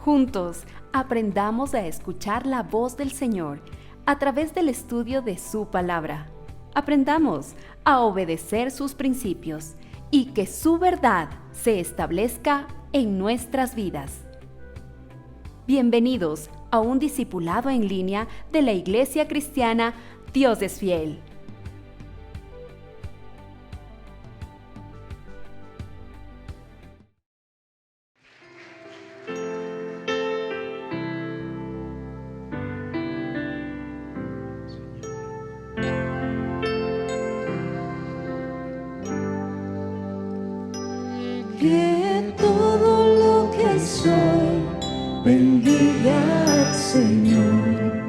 Juntos, aprendamos a escuchar la voz del Señor a través del estudio de su palabra. Aprendamos a obedecer sus principios y que su verdad se establezca en nuestras vidas. Bienvenidos a un discipulado en línea de la Iglesia Cristiana Dios es Fiel. Que todo lo que soy bendiga al Señor,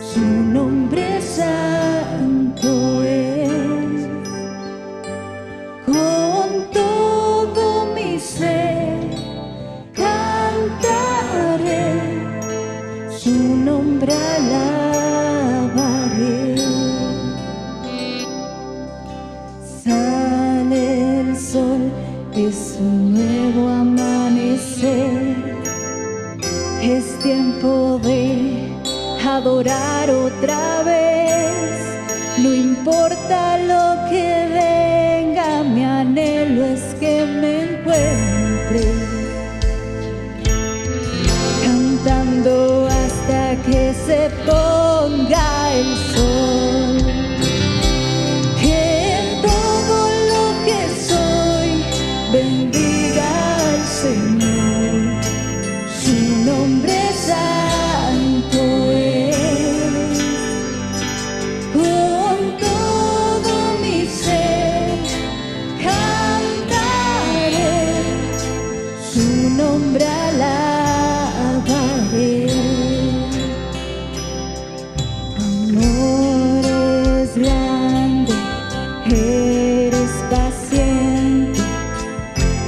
su nombre santo es. Con todo mi ser cantaré, su nombre alabaré. Sale el sol, es un nuevo amanecer, es tiempo de adorar otra vez. No importa lo que venga, mi anhelo es que me encuentre cantando hasta que se ponga el sol. Bendiga al Señor, su nombre santo es. Con todo mi ser cantaré, su nombre alabaré. Amor es grande, eres paciente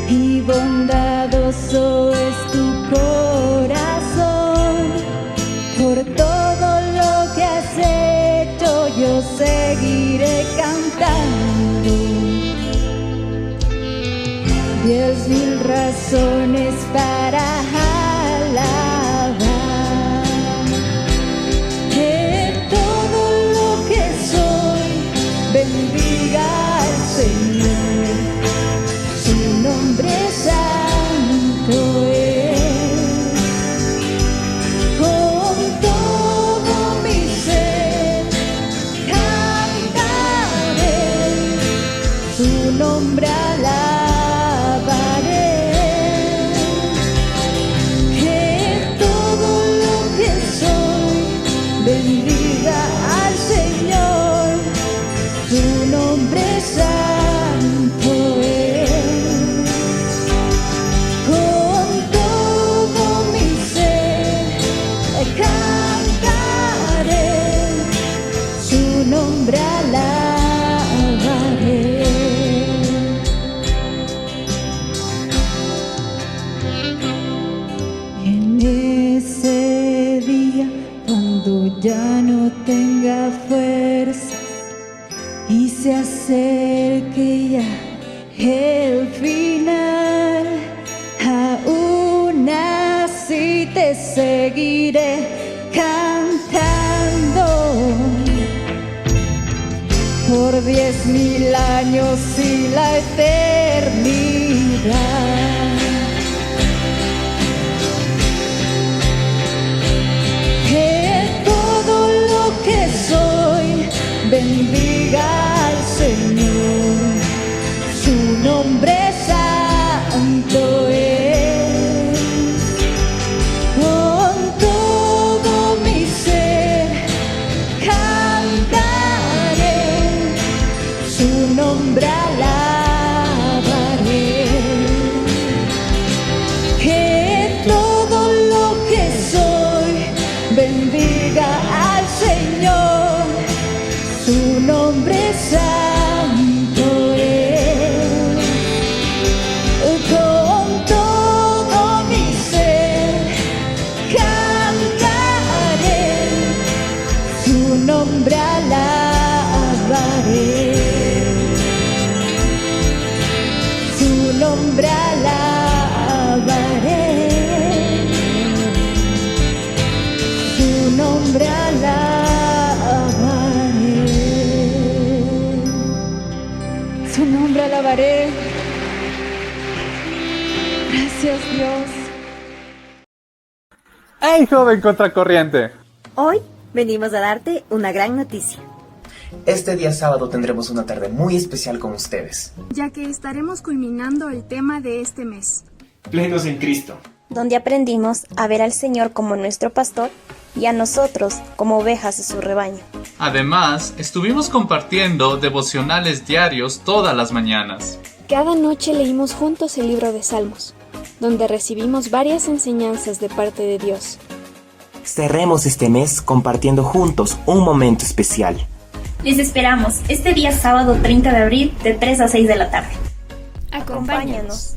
y bondadoso es tu corazón. Por todo lo que has hecho yo seguiré cantando. 10,000 razones para alabar. Que todo lo que soy bendiga al Señor, su nombre santo es. Con todo mi ser cantaré, su nombre alabaré. Que todo lo que soy bendiga al Señor, su nombre santo es. Con todo mi ser cantaré, su nombre alabaré. En ese día, cuando ya no tenga fuerza y se acerque ya el final, aún así te seguiré cantando por 10,000 años y la eternidad. Que todo lo que soy bendiga al Señor, su nombre santo es. Con todo mi ser cantaré, su nombre alabaré. Que todo lo que soy bendiga al Señor, su nombre santo es. Con todo mi ser cantaré, su nombre alabaré. Su nombre alabaré. alabaré. Gracias, Dios. ¡Hey, joven contracorriente! Hoy venimos a darte una gran noticia. Este día sábado tendremos una tarde muy especial con ustedes, ya que estaremos culminando el tema de este mes. Plenos en Cristo, donde aprendimos a ver al Señor como nuestro pastor y a nosotros como ovejas de su rebaño. Además, estuvimos compartiendo devocionales diarios todas las mañanas. Cada noche leímos juntos el libro de Salmos, donde recibimos varias enseñanzas de parte de Dios. Cerremos este mes compartiendo juntos un momento especial. Les esperamos este día sábado 30 de abril de 3 a 6 de la tarde. Acompáñanos.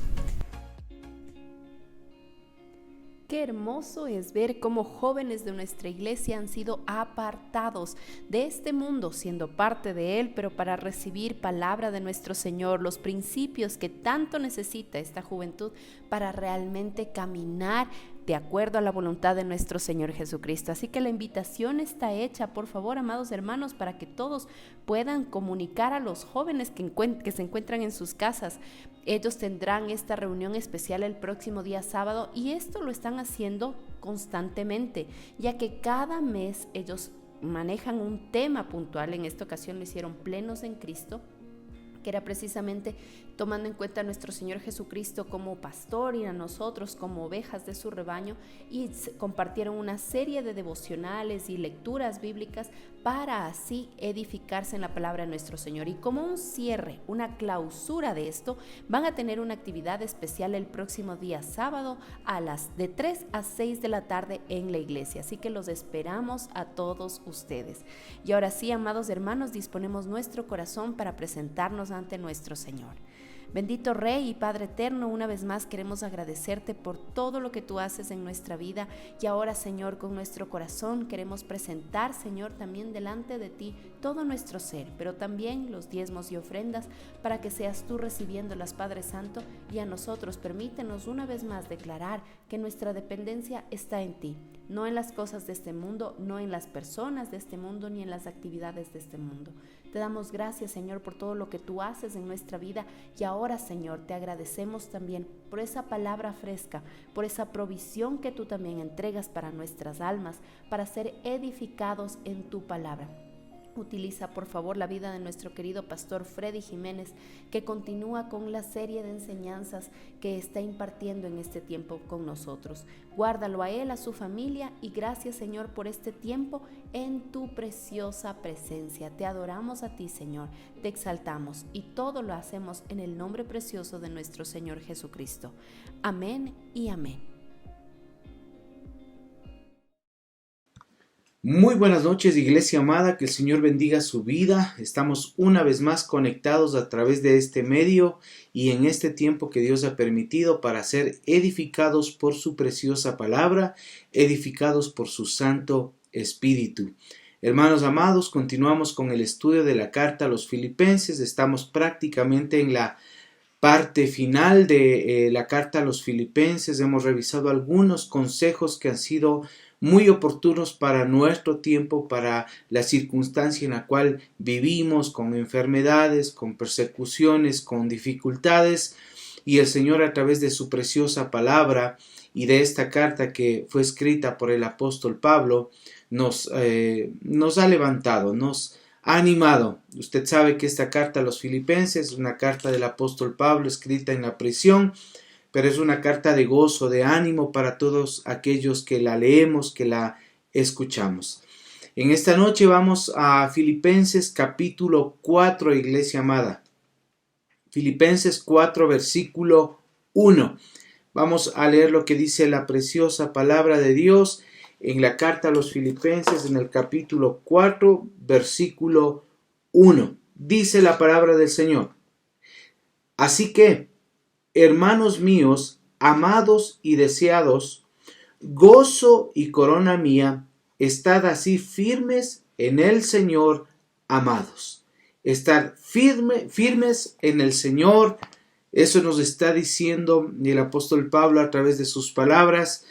Qué hermoso es ver cómo jóvenes de nuestra iglesia han sido apartados de este mundo, siendo parte de él, pero para recibir palabra de nuestro Señor, los principios que tanto necesita esta juventud para realmente caminar de acuerdo a la voluntad de nuestro Señor Jesucristo. Así que la invitación está hecha, por favor, amados hermanos, para que todos puedan comunicar a los jóvenes que se encuentran en sus casas. Ellos tendrán esta reunión especial el próximo día sábado y esto lo están haciendo constantemente, ya que cada mes ellos manejan un tema puntual. En esta ocasión lo hicieron Plenos en Cristo, que era precisamente tomando en cuenta a nuestro Señor Jesucristo como pastor y a nosotros como ovejas de su rebaño, y compartieron una serie de devocionales y lecturas bíblicas para así edificarse en la palabra de nuestro Señor. Y como un cierre, una clausura de esto, van a tener una actividad especial el próximo día sábado de 3 a 6 de la tarde en la iglesia. Así que los esperamos a todos ustedes. Y ahora sí, amados hermanos, disponemos nuestro corazón para presentarnos ante nuestro Señor. Bendito Rey y Padre eterno, una vez más queremos agradecerte por todo lo que tú haces en nuestra vida, y ahora, Señor, con nuestro corazón queremos presentar, Señor, también delante de ti todo nuestro ser, pero también los diezmos y ofrendas, para que seas tú recibiéndolas, Padre Santo, y a nosotros permítenos una vez más declarar que nuestra dependencia está en ti, no en las cosas de este mundo, no en las personas de este mundo, ni en las actividades de este mundo. Te damos gracias, Señor, por todo lo que tú haces en nuestra vida, y ahora, Señor, te agradecemos también por esa palabra fresca, por esa provisión que tú también entregas para nuestras almas, para ser edificados en tu palabra. Utiliza, por favor, la vida de nuestro querido pastor Freddy Jiménez, que continúa con la serie de enseñanzas que está impartiendo en este tiempo con nosotros. Guárdalo a él, a su familia, y gracias, Señor, por este tiempo en tu preciosa presencia. Te adoramos a ti, Señor, te exaltamos, y todo lo hacemos en el nombre precioso de nuestro Señor Jesucristo. Amén y amén. Muy buenas noches, iglesia amada, que el Señor bendiga su vida. Estamos una vez más conectados a través de este medio y en este tiempo que Dios ha permitido para ser edificados por su preciosa palabra, edificados por su Santo Espíritu. Hermanos amados, continuamos con el estudio de la carta a los Filipenses. Estamos prácticamente en la parte final de la carta a los Filipenses. Hemos revisado algunos consejos que han sido muy oportunos para nuestro tiempo, para la circunstancia en la cual vivimos, con enfermedades, con persecuciones, con dificultades, y el Señor, a través de su preciosa palabra y de esta carta que fue escrita por el apóstol Pablo, nos ha levantado, nos ha animado. Usted sabe que esta carta a los Filipenses es una carta del apóstol Pablo escrita en la prisión, pero es una carta de gozo, de ánimo para todos aquellos que la leemos, que la escuchamos. En esta noche vamos a Filipenses capítulo 4, iglesia amada. Filipenses 4, versículo 1. Vamos a leer lo que dice la preciosa palabra de Dios en la carta a los Filipenses, en el capítulo 4, versículo 1. Dice la palabra del Señor: así que, hermanos míos, amados y deseados, gozo y corona mía, estad así firmes en el Señor, amados. Estar firmes en el Señor. Eso nos está diciendo el apóstol Pablo a través de sus palabras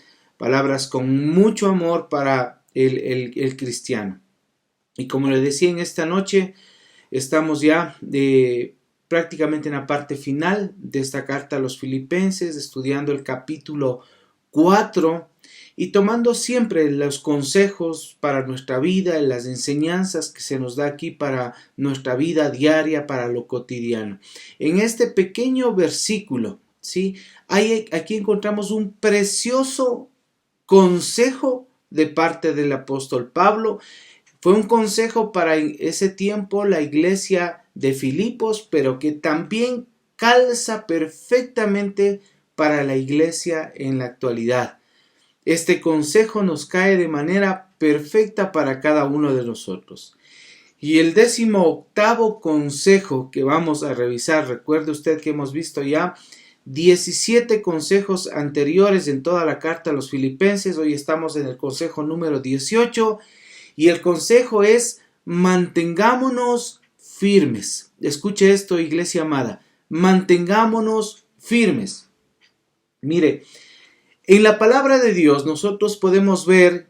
con mucho amor para el cristiano. Y como le decía, en esta noche estamos ya prácticamente en la parte final de esta carta a los Filipenses, estudiando el capítulo 4 y tomando siempre los consejos para nuestra vida, las enseñanzas que se nos da aquí para nuestra vida diaria, para lo cotidiano. En este pequeño versículo, ¿sí? Aquí encontramos un precioso consejo de parte del apóstol Pablo. Fue un consejo para ese tiempo la iglesia de Filipos, pero que también calza perfectamente para la iglesia en la actualidad. Este consejo nos cae de manera perfecta para cada uno de nosotros. Y el 18º consejo que vamos a revisar, recuerde usted que hemos visto ya 17 consejos anteriores en toda la carta a los Filipenses. Hoy estamos en el consejo número 18 y el consejo es: mantengámonos firmes. Escuche esto, iglesia amada, mantengámonos firmes. Mire, en la palabra de Dios nosotros podemos ver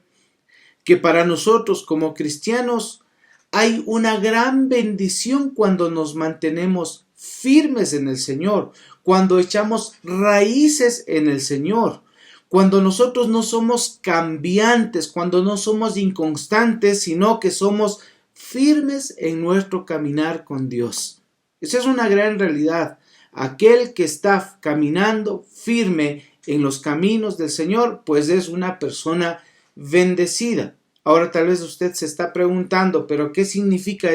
que para nosotros como cristianos hay una gran bendición cuando nos mantenemos firmes en el Señor, cuando echamos raíces en el Señor, cuando nosotros no somos cambiantes, cuando no somos inconstantes, sino que somos firmes en nuestro caminar con Dios. Esa es una gran realidad. Aquel que está caminando firme en los caminos del Señor, pues es una persona bendecida. Ahora tal vez usted se está preguntando, ¿pero qué significa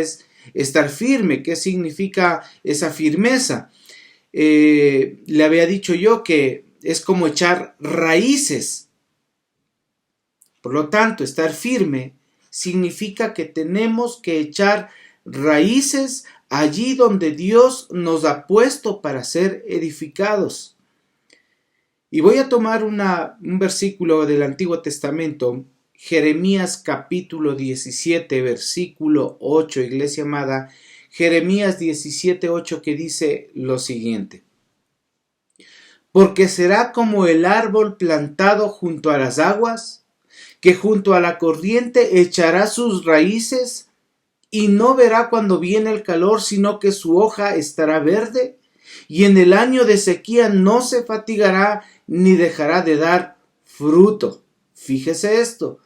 estar firme? ¿Qué significa esa firmeza? Le había dicho yo que es como echar raíces. Por lo tanto, estar firme significa que tenemos que echar raíces allí donde Dios nos ha puesto para ser edificados. Y voy a tomar un versículo del Antiguo Testamento, Jeremías capítulo 17, versículo 8, iglesia amada, Jeremías 17, 8, que dice lo siguiente: porque será como el árbol plantado junto a las aguas, que junto a la corriente echará sus raíces y no verá cuando viene el calor, sino que su hoja estará verde, y en el año de sequía no se fatigará ni dejará de dar fruto. Fíjese esto.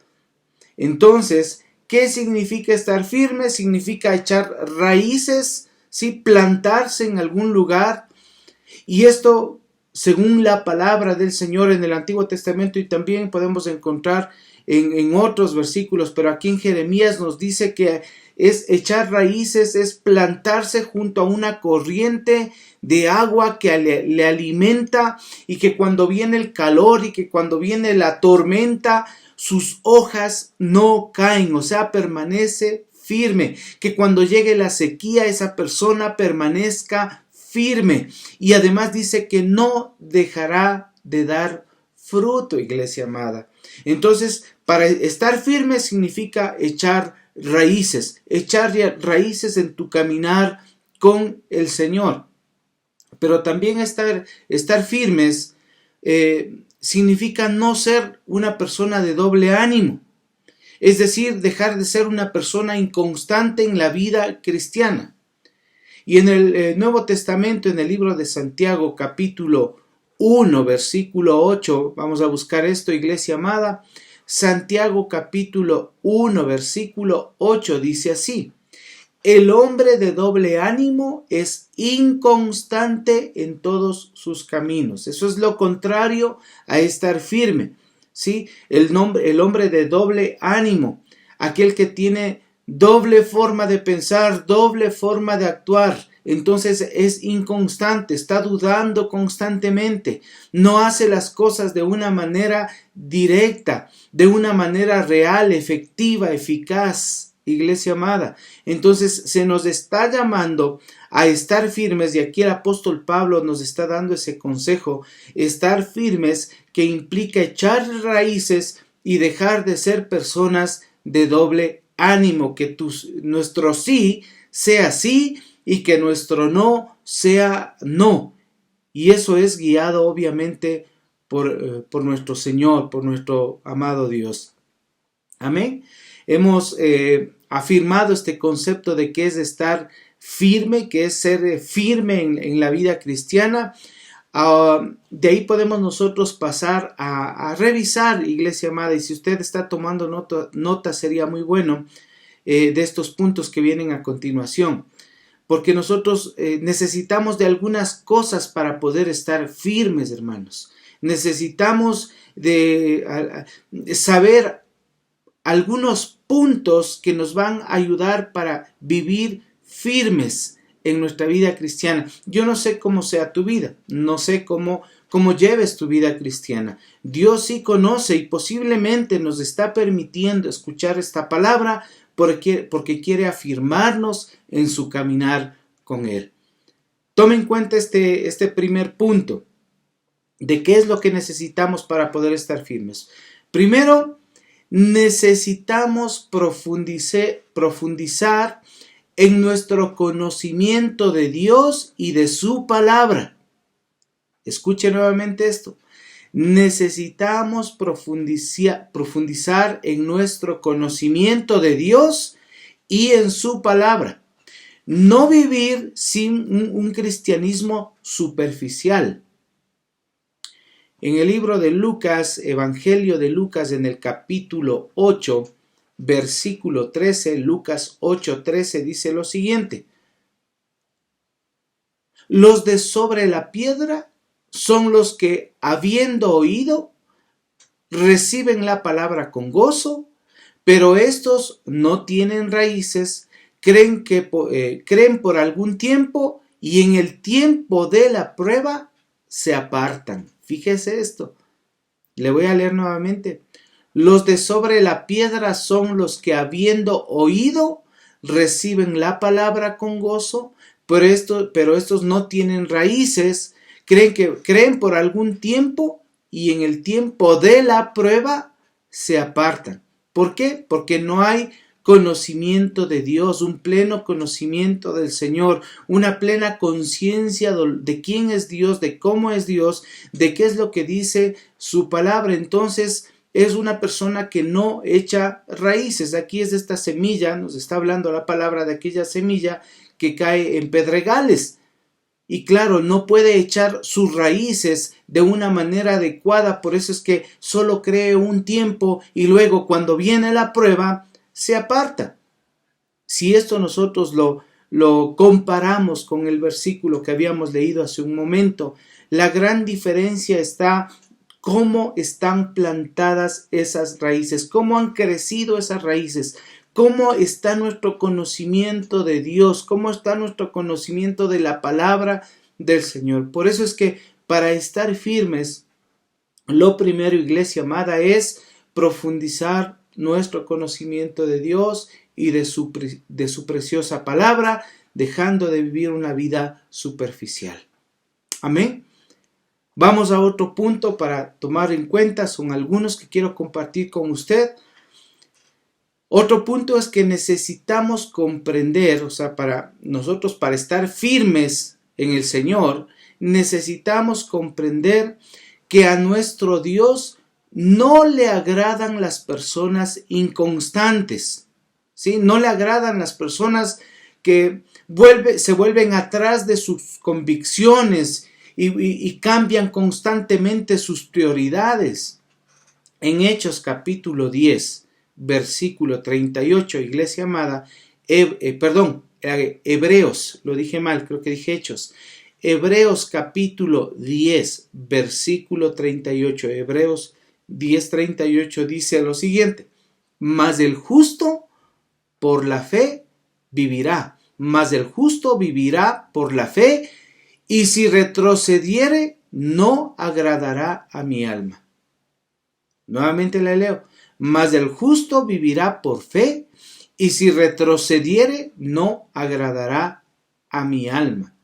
Entonces, ¿qué significa estar firme? Significa echar raíces, ¿sí? Plantarse en algún lugar. Y esto, según la palabra del Señor en el Antiguo Testamento, y también podemos encontrar en otros versículos, pero aquí en Jeremías nos dice que es echar raíces, es plantarse junto a una corriente de agua que le alimenta, y que cuando viene el calor y que cuando viene la tormenta, sus hojas no caen, o sea, permanece firme, que cuando llegue la sequía esa persona permanezca firme, y además dice que no dejará de dar fruto, iglesia amada. Entonces, para estar firme significa echar raíces en tu caminar con el Señor. Pero también estar firmes significa no ser una persona de doble ánimo. Es decir, dejar de ser una persona inconstante en la vida cristiana. Y en el Nuevo Testamento, en el libro de Santiago, capítulo 1, versículo 8, vamos a buscar esto, iglesia amada. Santiago capítulo 1, versículo 8 dice así: el hombre de doble ánimo es inconstante en todos sus caminos. Eso es lo contrario a estar firme, ¿sí? El hombre de doble ánimo, aquel que tiene doble forma de pensar, doble forma de actuar, entonces es inconstante, está dudando constantemente, no hace las cosas de una manera directa, de una manera real, efectiva, eficaz, iglesia amada. Entonces se nos está llamando a estar firmes, y aquí el apóstol Pablo nos está dando ese consejo: estar firmes, que implica echar raíces y dejar de ser personas de doble ánimo, que nuestro sí sea sí y que nuestro no sea no. Y eso es guiado obviamente por nuestro Señor, por nuestro amado Dios. Amén. Hemos afirmado este concepto de que es estar firme, que es ser firme en la vida cristiana. De ahí podemos nosotros pasar a revisar, iglesia amada, y si usted está tomando nota sería muy bueno de estos puntos que vienen a continuación, porque nosotros necesitamos de algunas cosas para poder estar firmes, hermanos. Necesitamos de saber algunos puntos que nos van a ayudar para vivir firmes en nuestra vida cristiana. Yo no sé cómo sea tu vida, no sé cómo lleves tu vida cristiana. Dios sí conoce y posiblemente nos está permitiendo escuchar esta palabra porque quiere afirmarnos en su caminar con Él. Tome en cuenta este primer punto de qué es lo que necesitamos para poder estar firmes. Primero, necesitamos profundizar en nuestro conocimiento de Dios y de su palabra. Escuche nuevamente esto. Necesitamos profundizar en nuestro conocimiento de Dios y en su palabra. No vivir sin un cristianismo superficial. En el libro de Lucas, Evangelio de Lucas, en el capítulo 8, versículo 13, Lucas 8:13 dice lo siguiente: los de sobre la piedra son los que, habiendo oído, reciben la palabra con gozo, pero estos no tienen raíces, creen por algún tiempo y en el tiempo de la prueba se apartan. Fíjese esto. Le voy a leer nuevamente. Los de sobre la piedra son los que, habiendo oído, reciben la palabra con gozo, pero estos no tienen raíces, creen por algún tiempo y en el tiempo de la prueba se apartan. ¿Por qué? Porque no hay conocimiento de Dios, un pleno conocimiento del Señor, una plena conciencia de quién es Dios, de cómo es Dios, de qué es lo que dice su palabra. Entonces es una persona que no echa raíces. Aquí es de esta semilla, nos está hablando la palabra de aquella semilla que cae en pedregales. Y claro, no puede echar sus raíces de una manera adecuada, por eso es que solo cree un tiempo y luego cuando viene la prueba se aparta. Si esto nosotros lo comparamos con el versículo que habíamos leído hace un momento, la gran diferencia está cómo están plantadas esas raíces, cómo han crecido esas raíces, cómo está nuestro conocimiento de Dios, cómo está nuestro conocimiento de la palabra del Señor. Por eso es que para estar firmes, lo primero, iglesia amada, es profundizar nuestro conocimiento de Dios y de su preciosa palabra, dejando de vivir una vida superficial. Amén. Vamos a otro punto para tomar en cuenta, son algunos que quiero compartir con usted. Otro punto es que necesitamos comprender, para estar firmes en el Señor, necesitamos comprender que a nuestro Dios no le agradan las personas inconstantes, ¿sí? No le agradan las personas que se vuelven atrás de sus convicciones y cambian constantemente sus prioridades. En Hechos capítulo 10, versículo 38, iglesia amada, Hebreos, lo dije mal, creo que dije Hechos. Hebreos capítulo 10, versículo 38, Hebreos 10:38 dice lo siguiente: mas el justo por la fe vivirá, mas el justo vivirá por la fe, y si retrocediere no agradará a mi alma. Nuevamente la leo: mas el justo vivirá por fe, y si retrocediere no agradará a mi alma.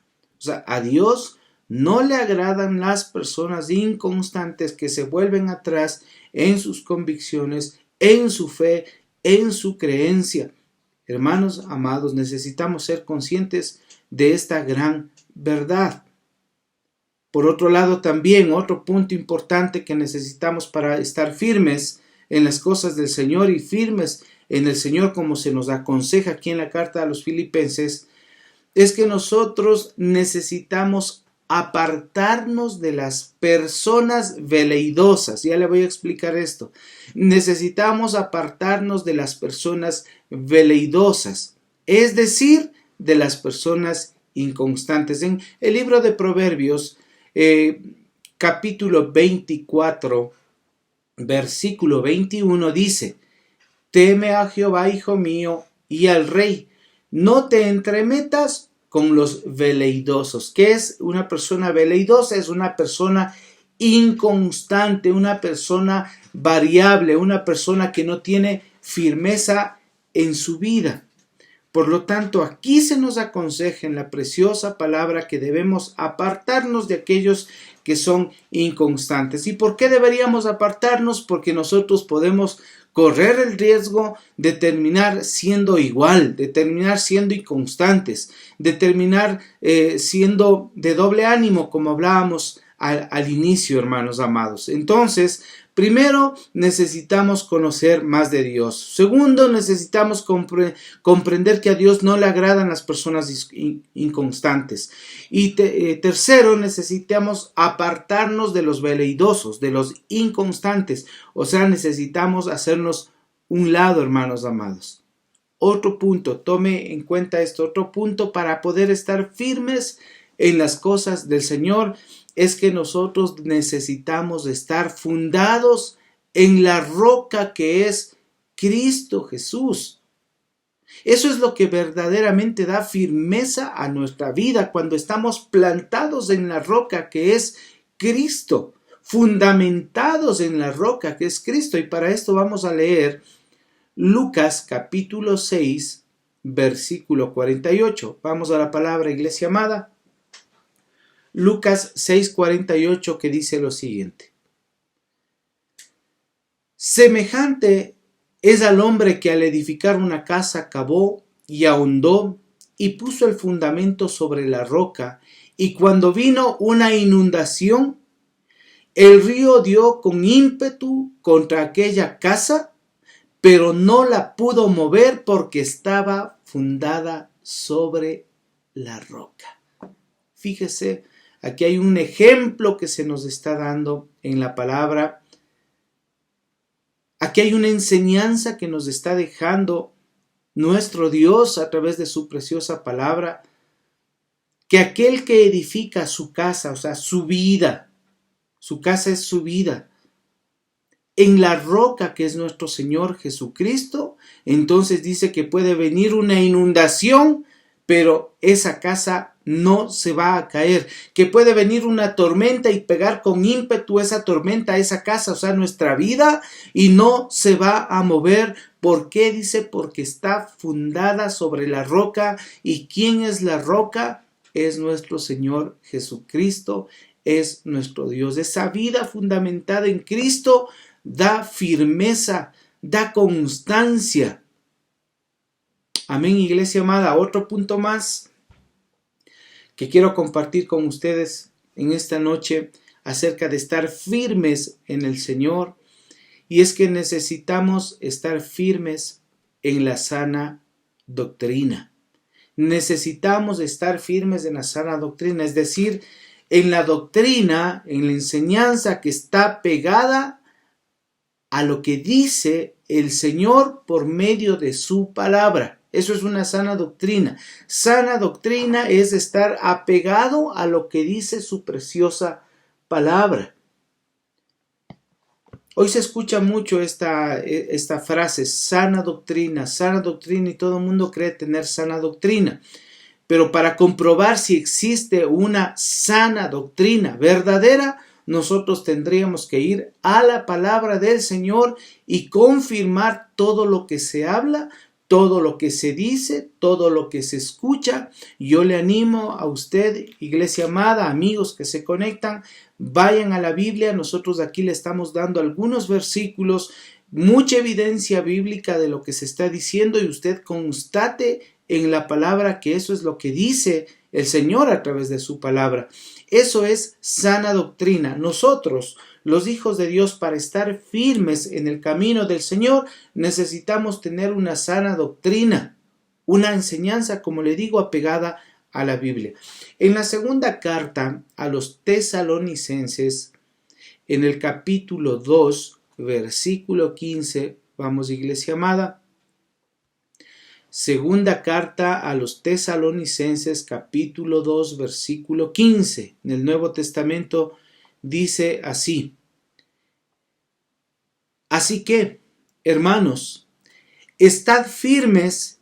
A Dios no le agradan las personas inconstantes que se vuelven atrás en sus convicciones, en su fe, en su creencia. Hermanos amados, necesitamos ser conscientes de esta gran verdad. Por otro lado, también otro punto importante que necesitamos para estar firmes en las cosas del Señor y firmes en el Señor, como se nos aconseja aquí en la carta a los Filipenses, es que nosotros necesitamos apartarnos de las personas veleidosas. Ya le voy a explicar esto. Necesitamos apartarnos de las personas veleidosas, es decir, de las personas inconstantes. En el libro de Proverbios, capítulo 24, versículo 21 dice: teme a Jehová, hijo mío, y al rey. No te entremetas con los veleidosos. ¿Qué es una persona veleidosa? Es una persona inconstante, una persona variable, una persona que no tiene firmeza en su vida. Por lo tanto, aquí se nos aconseja en la preciosa palabra que debemos apartarnos de aquellos que son inconstantes. ¿Y por qué deberíamos apartarnos? Porque nosotros podemos correr el riesgo de terminar siendo igual, de terminar siendo inconstantes, de terminar siendo de doble ánimo, como hablábamos al inicio, hermanos amados. Entonces, primero, necesitamos conocer más de Dios. Segundo, necesitamos comprender que a Dios no le agradan las personas inconstantes. Y tercero, necesitamos apartarnos de los veleidosos, de los inconstantes. O sea, necesitamos hacernos un lado, hermanos amados. Otro punto, tome en cuenta esto, otro punto para poder estar firmes en las cosas del Señor, es que nosotros necesitamos estar fundados en la roca que es Cristo Jesús. Eso es lo que verdaderamente da firmeza a nuestra vida, cuando estamos plantados en la roca que es Cristo, fundamentados en la roca que es Cristo. Y para esto vamos a leer Lucas capítulo 6, versículo 48. Vamos a la palabra, iglesia amada. Lucas 6:48, que dice lo siguiente: semejante es al hombre que al edificar una casa cavó y ahondó y puso el fundamento sobre la roca, y cuando vino una inundación, el río dio con ímpetu contra aquella casa, pero no la pudo mover porque estaba fundada sobre la roca. Fíjese, aquí hay un ejemplo que se nos está dando en la palabra. Aquí hay una enseñanza que nos está dejando nuestro Dios a través de su preciosa palabra, que aquel que edifica su casa, o sea, su vida, su casa es su vida, en la roca que es nuestro Señor Jesucristo, entonces dice que puede venir una inundación, pero esa casa no se va a caer, que puede venir una tormenta y pegar con ímpetu esa tormenta a esa casa, o sea, nuestra vida, y no se va a mover. ¿Por qué? Dice, porque está fundada sobre la roca. ¿Y quién es la roca? Es nuestro Señor Jesucristo, es nuestro Dios. Esa vida fundamentada en Cristo da firmeza, da constancia. Amén, iglesia amada. Otro punto más que quiero compartir con ustedes en esta noche acerca de estar firmes en el Señor, y es que necesitamos estar firmes en la sana doctrina. Necesitamos estar firmes en la sana doctrina, es decir, en la doctrina, en la enseñanza que está pegada a lo que dice el Señor por medio de su palabra. Eso es una sana doctrina. Sana doctrina es estar apegado a lo que dice su preciosa palabra. Hoy se escucha mucho esta frase, sana doctrina, y todo el mundo cree tener sana doctrina. Pero para comprobar si existe una sana doctrina verdadera, nosotros tendríamos que ir a la palabra del Señor y confirmar todo lo que se habla, todo lo que se dice, todo lo que se escucha. Yo le animo a usted, iglesia amada, amigos que se conectan, vayan a la Biblia. Nosotros aquí le estamos dando algunos versículos, mucha evidencia bíblica de lo que se está diciendo, y usted constate en la palabra que eso es lo que dice el Señor a través de su palabra. Eso es sana doctrina. Nosotros, los hijos de Dios, para estar firmes en el camino del Señor, necesitamos tener una sana doctrina, una enseñanza, como le digo, apegada a la Biblia. En la segunda carta a los Tesalonicenses, en el capítulo 2, versículo 15, vamos, iglesia amada. Segunda carta a los Tesalonicenses, capítulo 2, versículo 15. En el Nuevo Testamento dice así: así que, hermanos, estad firmes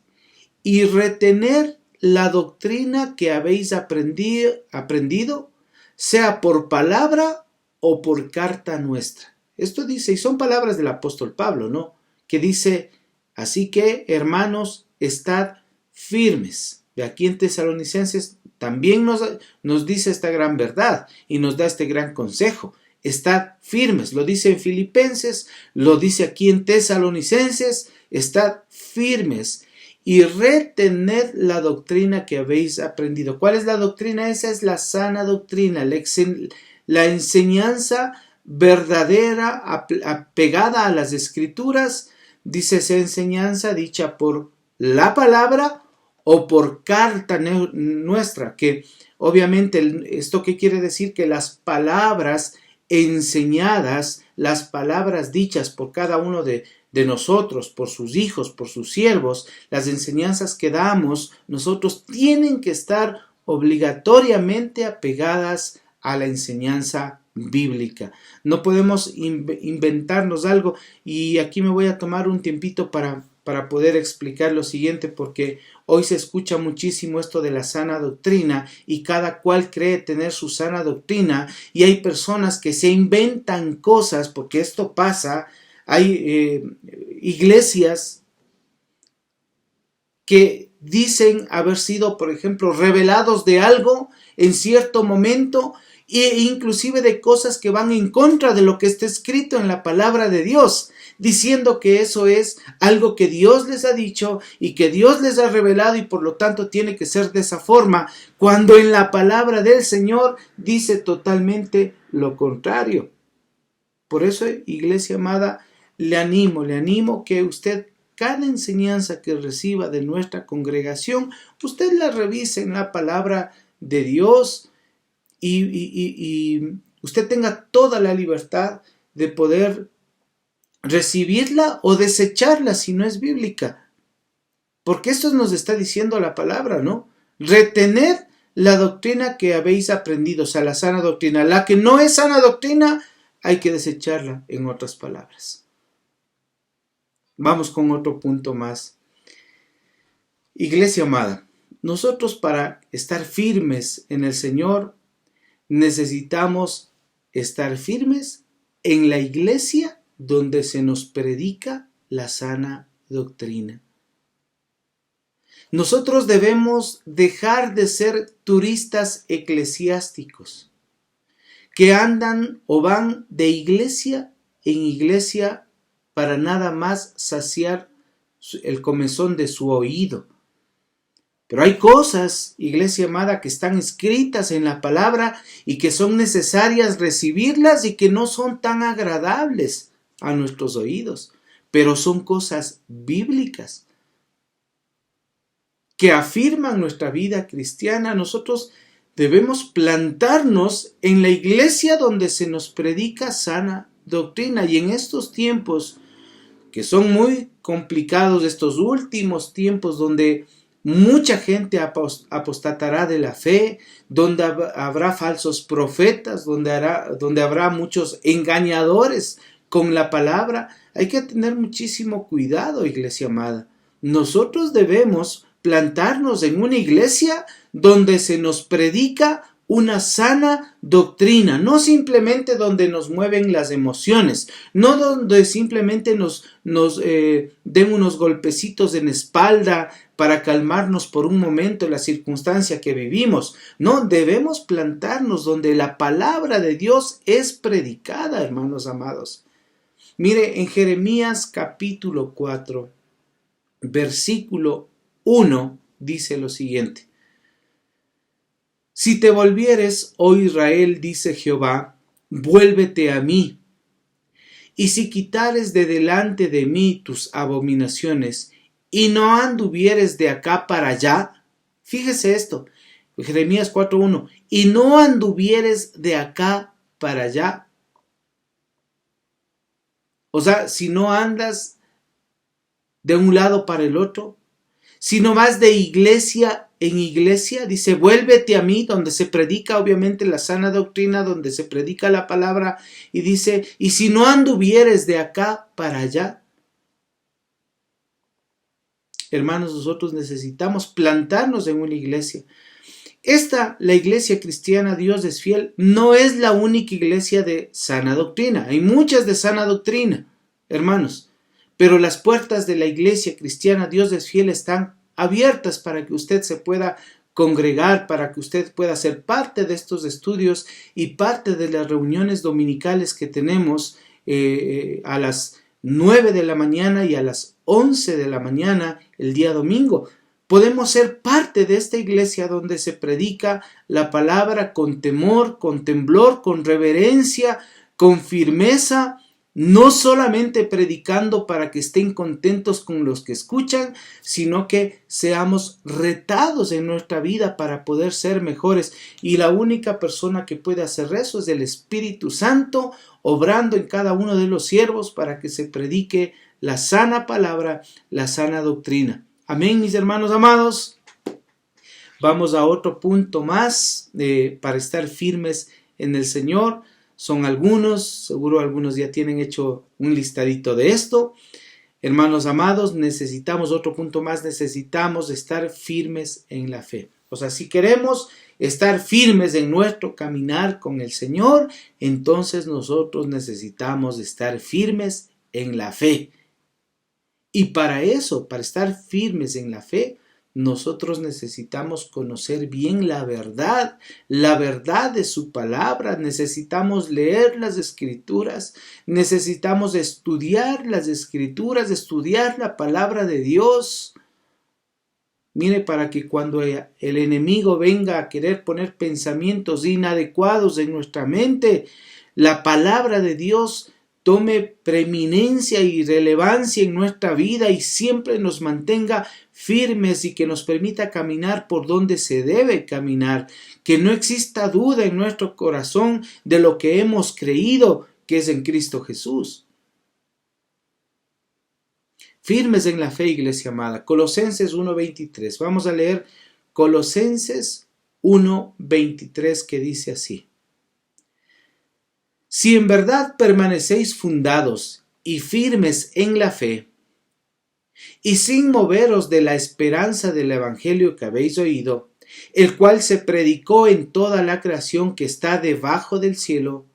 y retener la doctrina que habéis aprendido, sea por palabra o por carta nuestra. Esto dice, y son palabras del apóstol Pablo, ¿no? Que dice, así que, hermanos, estad firmes. De aquí en Tesalonicenses también nos dice esta gran verdad y nos da este gran consejo. Estad firmes. Lo dice en Filipenses, lo dice aquí en Tesalonicenses. Estad firmes y retened la doctrina que habéis aprendido. ¿Cuál es la doctrina? Esa es la sana doctrina, la enseñanza verdadera, apegada a las Escrituras. Dice esa enseñanza dicha por la palabra o por carta nuestra, que obviamente esto qué quiere decir, que las palabras enseñadas, las palabras dichas por cada uno de nosotros, por sus hijos, por sus siervos, las enseñanzas que damos, nosotros tienen que estar obligatoriamente apegadas a la enseñanza bíblica. No podemos inventarnos algo, y aquí me voy a tomar un tiempito para poder explicar lo siguiente, porque hoy se escucha muchísimo esto de la sana doctrina y cada cual cree tener su sana doctrina, y hay personas que se inventan cosas, porque esto pasa. Hay iglesias que dicen haber sido, por ejemplo, revelados de algo en cierto momento, e inclusive de cosas que van en contra de lo que está escrito en la palabra de Dios, diciendo que eso es algo que Dios les ha dicho y que Dios les ha revelado y por lo tanto tiene que ser de esa forma, cuando en la palabra del Señor dice totalmente lo contrario. Por eso, iglesia amada, le animo que usted, cada enseñanza que reciba de nuestra congregación, usted la revise en la palabra de Dios y usted tenga toda la libertad de poder recibirla o desecharla si no es bíblica. Porque esto nos está diciendo la palabra, ¿no? Retener la doctrina que habéis aprendido, o sea, la sana doctrina. La que no es sana doctrina, hay que desecharla, en otras palabras. Vamos con otro punto más. Iglesia amada, nosotros para estar firmes en el Señor necesitamos estar firmes en la iglesia donde se nos predica la sana doctrina. Nosotros debemos dejar de ser turistas eclesiásticos que andan o van de iglesia en iglesia para nada más saciar el comezón de su oído. Pero hay cosas, iglesia amada, que están escritas en la palabra y que son necesarias recibirlas y que no son tan agradables a nuestros oídos, pero son cosas bíblicas que afirman nuestra vida cristiana. Nosotros debemos plantarnos en la iglesia donde se nos predica sana doctrina, y en estos tiempos que son muy complicados, estos últimos tiempos donde mucha gente apostatará de la fe, donde habrá falsos profetas, donde habrá muchos engañadores con la palabra, hay que tener muchísimo cuidado, iglesia amada. Nosotros debemos plantarnos en una iglesia donde se nos predica una sana doctrina, no simplemente donde nos mueven las emociones, no donde simplemente nos den unos golpecitos en la espalda para calmarnos por un momento la circunstancia que vivimos. No, debemos plantarnos donde la palabra de Dios es predicada, hermanos amados. Mire, en Jeremías capítulo 4, versículo 1, dice lo siguiente: si te volvieres, oh Israel, dice Jehová, vuélvete a mí. Y si quitares de delante de mí tus abominaciones, y no anduvieres de acá para allá, fíjese esto, Jeremías 4:1, y no anduvieres de acá para allá. O sea, si no andas de un lado para el otro, sino más de iglesia en iglesia, dice, vuélvete a mí, donde se predica obviamente la sana doctrina, donde se predica la palabra, y dice, y si no anduvieres de acá para allá. Hermanos, nosotros necesitamos plantarnos en una iglesia. La iglesia cristiana Dios es fiel, no es la única iglesia de sana doctrina. Hay muchas de sana doctrina, hermanos, pero las puertas de la iglesia cristiana Dios es fiel están abiertas para que usted se pueda congregar, para que usted pueda ser parte de estos estudios y parte de las reuniones dominicales que tenemos a las 9 de la mañana y a las 11 de la mañana el día domingo. Podemos ser parte de esta iglesia donde se predica la palabra con temor, con temblor, con reverencia, con firmeza, no solamente predicando para que estén contentos con los que escuchan, sino que seamos retados en nuestra vida para poder ser mejores. Y la única persona que puede hacer eso es el Espíritu Santo, obrando en cada uno de los siervos para que se predique la sana palabra, la sana doctrina. Amén, mis hermanos amados. Vamos a otro punto más para estar firmes en el Señor. Son algunos, seguro algunos ya tienen hecho un listadito de esto. Hermanos amados, necesitamos otro punto más, necesitamos estar firmes en la fe. O sea, si queremos estar firmes en nuestro caminar con el Señor, entonces nosotros necesitamos estar firmes en la fe. Y para eso, para estar firmes en la fe, nosotros necesitamos conocer bien la verdad de su palabra, necesitamos leer las escrituras, necesitamos estudiar las escrituras, estudiar la palabra de Dios. Mire, para que cuando el enemigo venga a querer poner pensamientos inadecuados en nuestra mente, la palabra de Dios tome preeminencia y relevancia en nuestra vida y siempre nos mantenga firmes y que nos permita caminar por donde se debe caminar, que no exista duda en nuestro corazón de lo que hemos creído que es en Cristo Jesús. Firmes en la fe, iglesia amada. Colosenses 1:23. Vamos a leer Colosenses 1:23 que dice así. Si en verdad permanecéis fundados y firmes en la fe, y sin moveros de la esperanza del evangelio que habéis oído, el cual se predicó en toda la creación que está debajo del cielo,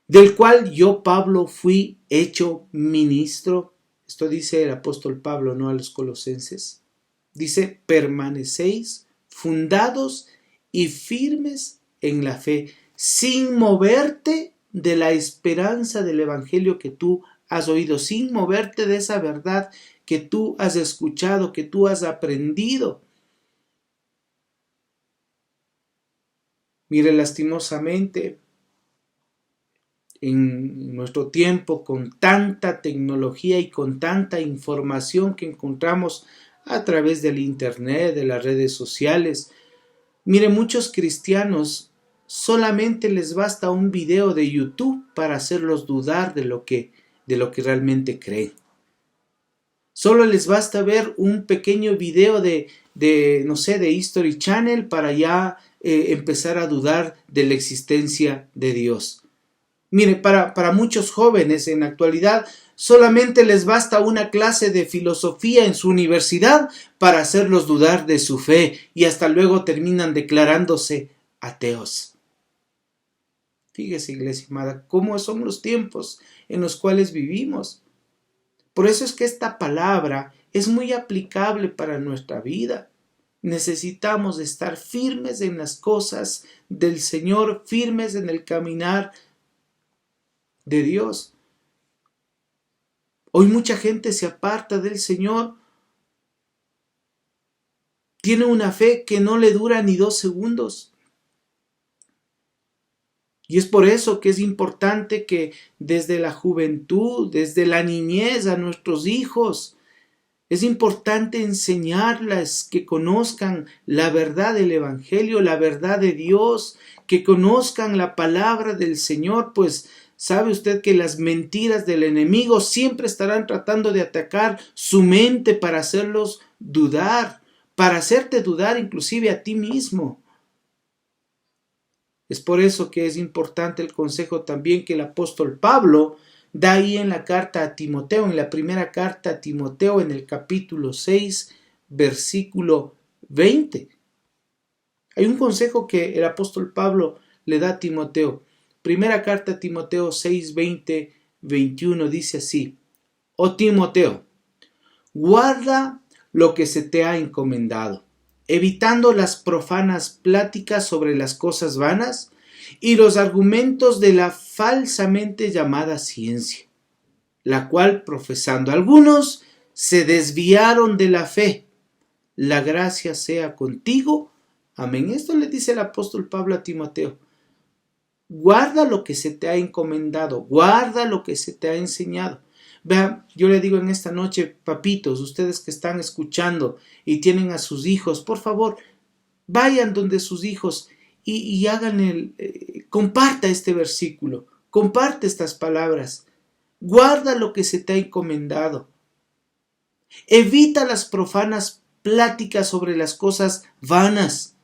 del cual yo, Pablo, fui hecho ministro. Esto dice el apóstol Pablo, no a los colosenses. Dice, permanecéis fundados y firmes en la fe, sin moverte de la esperanza del evangelio que tú has oído, sin moverte de esa verdad que tú has escuchado, que tú has aprendido. Mire, lastimosamente, en nuestro tiempo, con tanta tecnología y con tanta información que encontramos a través del internet, de las redes sociales, mire, muchos cristianos solamente les basta un video de YouTube para hacerlos dudar de lo que realmente creen. Solo les basta ver un pequeño video de History Channel para ya empezar a dudar de la existencia de Dios. Mire, para muchos jóvenes en la actualidad solamente les basta una clase de filosofía en su universidad para hacerlos dudar de su fe y hasta luego terminan declarándose ateos. Fíjese, iglesia amada, cómo son los tiempos en los cuales vivimos. Por eso es que esta palabra es muy aplicable para nuestra vida. Necesitamos estar firmes en las cosas del Señor, firmes en el caminar de Dios. Hoy mucha gente se aparta del Señor. Tiene una fe que no le dura ni 2 segundos. Y es por eso que es importante que desde la juventud, desde la niñez a nuestros hijos, Es importante enseñarlas que conozcan la verdad del Evangelio, la verdad de Dios, que conozcan la palabra del Señor, pues sabe usted que las mentiras del enemigo siempre estarán tratando de atacar su mente para hacerlos dudar, para hacerte dudar inclusive a ti mismo. Es por eso que es importante el consejo también que el apóstol Pablo da ahí en la carta a Timoteo, en la primera carta a Timoteo, en el capítulo 6, versículo 20. Hay un consejo que el apóstol Pablo le da a Timoteo. Primera carta a Timoteo 6, 20, 21 dice así: Oh Timoteo, guarda lo que se te ha encomendado, evitando las profanas pláticas sobre las cosas vanas y los argumentos de la falsamente llamada ciencia, la cual profesando algunos se desviaron de la fe. La gracia sea contigo. Amén. Esto le dice el apóstol Pablo a Timoteo. Guarda lo que se te ha encomendado, guarda lo que se te ha enseñado. Vean, yo le digo en esta noche, papitos, ustedes que están escuchando y tienen a sus hijos, por favor, vayan donde sus hijos y hagan comparta este versículo, comparte estas palabras. Guarda lo que se te ha encomendado. Evita las profanas pláticas sobre las cosas vanas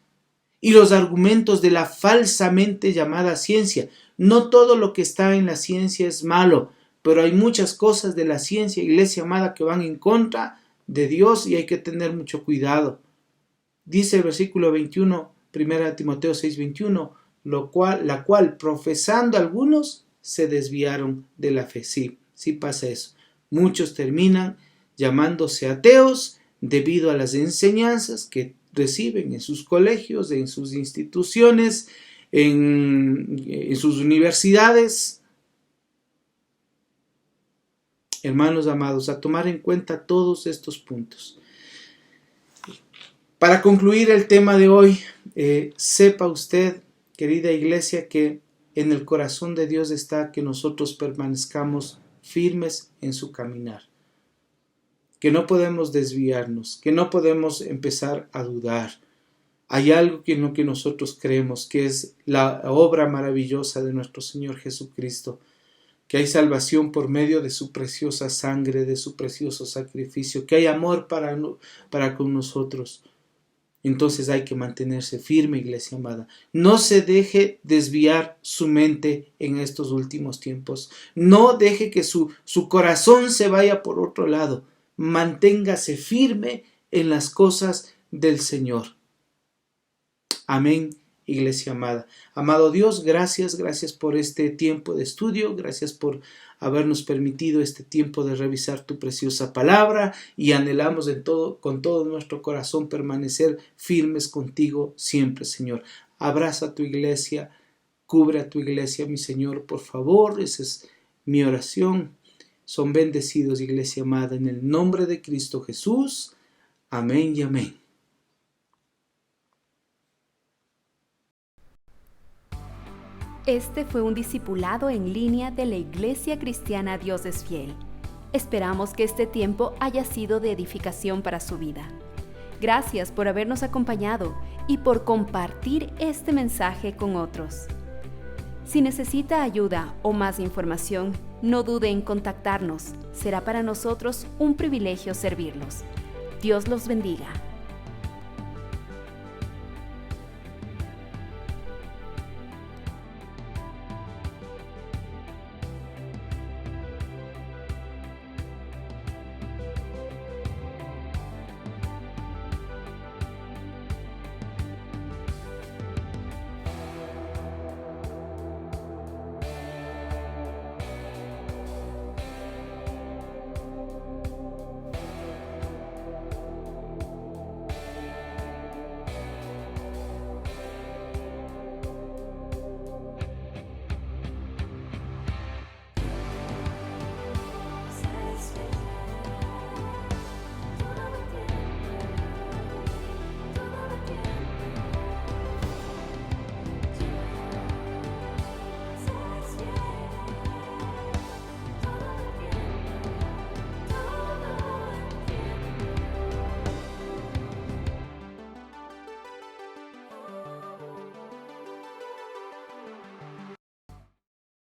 y los argumentos de la falsamente llamada ciencia. No todo lo que está en la ciencia es malo, pero hay muchas cosas de la ciencia, iglesia amada, que van en contra de Dios y hay que tener mucho cuidado. Dice el versículo 21, 1 Timoteo 6, 21, la cual profesando algunos se desviaron de la fe. Sí pasa eso. Muchos terminan llamándose ateos debido a las enseñanzas que reciben en sus colegios, en sus instituciones, en sus universidades. Hermanos amados, a tomar en cuenta todos estos puntos. Para concluir el tema de hoy, sepa usted, querida iglesia, que en el corazón de Dios está que nosotros permanezcamos firmes en su caminar, que no podemos desviarnos, que no podemos empezar a dudar. Hay algo en lo que nosotros creemos, que es la obra maravillosa de nuestro Señor Jesucristo, que hay salvación por medio de su preciosa sangre, de su precioso sacrificio, que hay amor para con nosotros. Entonces hay que mantenerse firme, iglesia amada. No se deje desviar su mente en estos últimos tiempos. No deje que su corazón se vaya por otro lado. Manténgase firme en las cosas del Señor. Amén, iglesia amada. Amado Dios, gracias por este tiempo de estudio. Gracias por habernos permitido este tiempo de revisar tu preciosa palabra y anhelamos con todo nuestro corazón permanecer firmes contigo siempre, Señor. Abraza a tu iglesia, cubre a tu iglesia, mi Señor, por favor. Esa es mi oración. Son bendecidos, iglesia amada, en el nombre de Cristo Jesús. Amén y amén. Este fue un discipulado en línea de la Iglesia Cristiana Dios es Fiel. Esperamos que este tiempo haya sido de edificación para su vida. Gracias por habernos acompañado y por compartir este mensaje con otros. Si necesita ayuda o más información, no dude en contactarnos. Será para nosotros un privilegio servirlos. Dios los bendiga.